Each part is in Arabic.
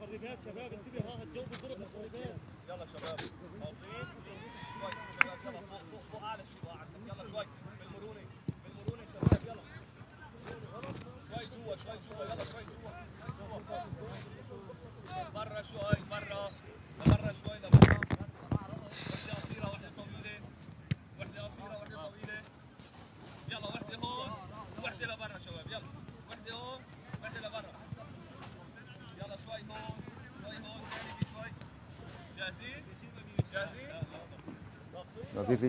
مخرجات شباب انتبه، ها هتجاوب الضرب مخرجات. يلا شباب باصين شوي شباب، يلا فوق فوق فوق اعلى شيء عندك، يلا شوي بالمرونه بالمرونه شباب، يلا شوي جوا شوي جوا، يلا شوي جوا برا شوي برا لبرا شوي لبرا. وحده قصيره وحده طويله، وحده قصيره وحده طويله، يلا وحده هون وحده لبرا شباب، يلا وحده هون وحده لبرا، يلا شوي هون شوي هون جانبي شوي. جاهزين؟ جاهزين؟ نظيف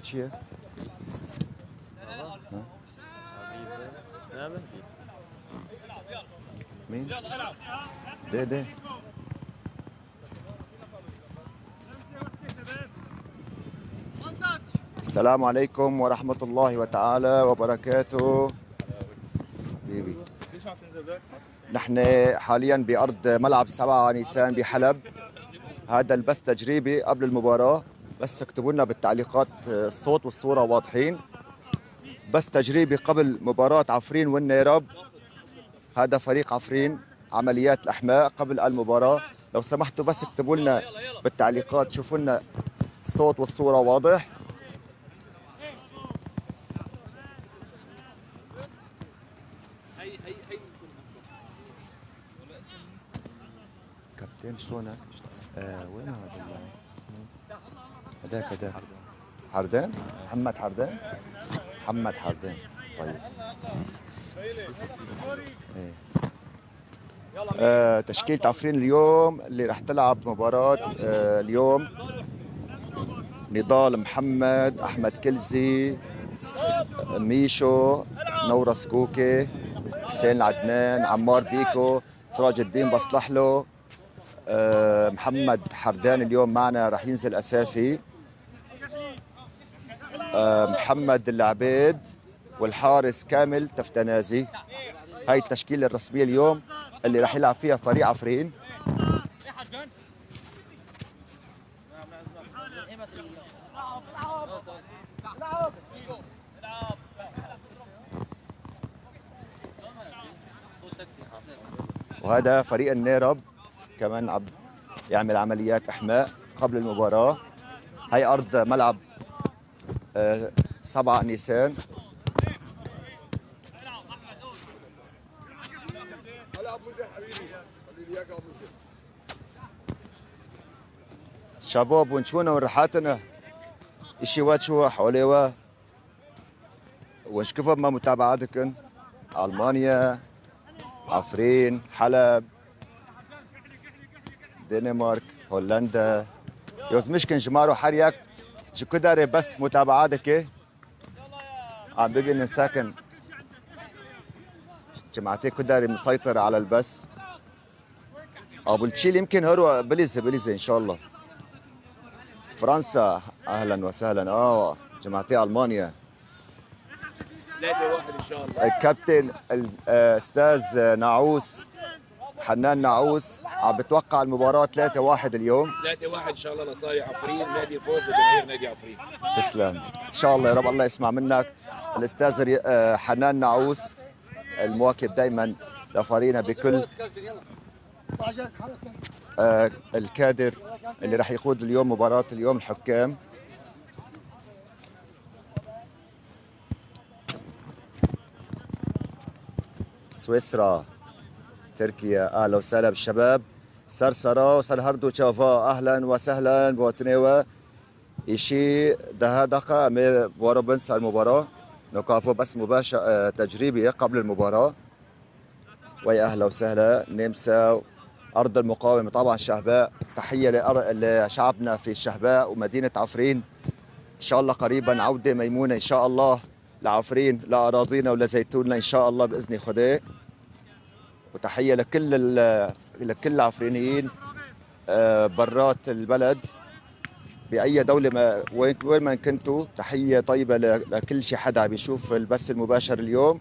مين؟ يلا العب. ده السلام عليكم ورحمة الله وتعالى وبركاته. حبيبي، نحن حاليا بأرض ملعب 7 نيسان بحلب. هذا البث تجريبي قبل المباراة، بس اكتبوا لنا بالتعليقات الصوت والصورة واضحين. بث تجريبي قبل مباراة عفرين والنيرب. هذا فريق عفرين عمليات الأحماء قبل المباراة. لو سمحتوا بس اكتبوا لنا بالتعليقات، شوفوا لنا الصوت والصورة واضح. كابتن شلونك؟ وين هذا هذاك حردان؟ محمد حردان؟ محمد حردان. طيب. تشكيلة عفرين اليوم اللي راح تلعب مباراة اليوم: نضال محمد، أحمد كلزي، ميشو، نورس كوكي، حسين العدنان، عمار بيكو، سراج الدين بصلحلو. محمد حردان اليوم معنا راح ينزل أساسي. محمد العبيد والحارس كامل تفتنازي. هاي التشكيلة الرسمية اليوم اللي راح يلعب فيها فريق عفرين. وهذا فريق النيرب كمان عم يعمل عمليات احماء قبل المباراة. هاي ارض ملعب 7 نيسان. شباب ونشونا ورحاتنا اشي واتشوا حوليوا وشكفوا ما متابعتكم. المانيا، عفرين، حلب، دنمارك، هولندا. يوز مشكن جمارو حريك شو كدري بس متابعتك عم بيجي ساكن جماعتي كدري مسيطر على البث. ابو التشيل يمكن هرو بليزه ان شاء الله. فرنسا اهلا وسهلا. جماعتي المانيا 3-1 ان شاء الله. الكابتن الاستاذ نعوس حنان نعوس عم بتوقع المباراة 3-1 اليوم. 3-1 ان شاء الله لصالح عفرين، نادي الفوز لجماهير نادي عفرين. تسلم ان شاء الله يا رب، الله يسمع منك. الاستاذ حنان نعوس المواكب دائما لفريقنا بكل الكادر اللي راح يقود اليوم مباراة اليوم الحكام. سويسرا، تركيا، اهلا وسهلا بالشباب. سرسرة وسرهردو تشافا اهلا وسهلا بوتنيوا إشي ده دقة مي بوروبنس المباراة نقافو بس مباشر تجريبي قبل المباراة. ويا أهلا وسهلا نمسا أرض المقاومة طبعا شهباء. تحية لشعبنا في الشهباء ومدينة عفرين. إن شاء الله قريبا عودة ميمونة إن شاء الله لعفرين لأراضينا ولزيتوننا إن شاء الله بإذن خديه. وتحية لكل العفرينيين برات البلد بأي دولة ما وين ما كنتوا. تحية طيبة لكل شي حدا بيشوف البث المباشر اليوم.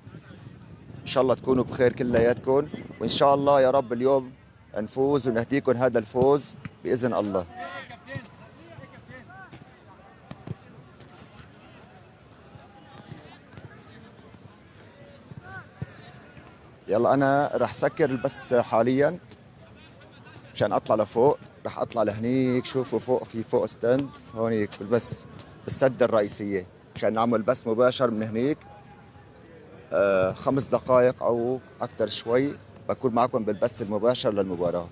إن شاء الله تكونوا بخير كلياتكم، وإن شاء الله يا رب اليوم نفوز ونهديكم هذا الفوز بإذن الله. يلا انا رح سكر البث حاليا مشان اطلع لفوق. رح اطلع لهنيك، شوفوا فوق، في فوق ستاند هونيك بالبث بالسدة الرئيسية مشان نعمل بث مباشر من هنيك. 5 دقائق او اكثر شوي بكون معكم بالبث المباشر للمباراة.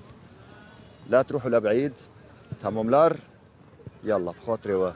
لا تروحوا لبعيد. تمام ملار. يلا بخاطري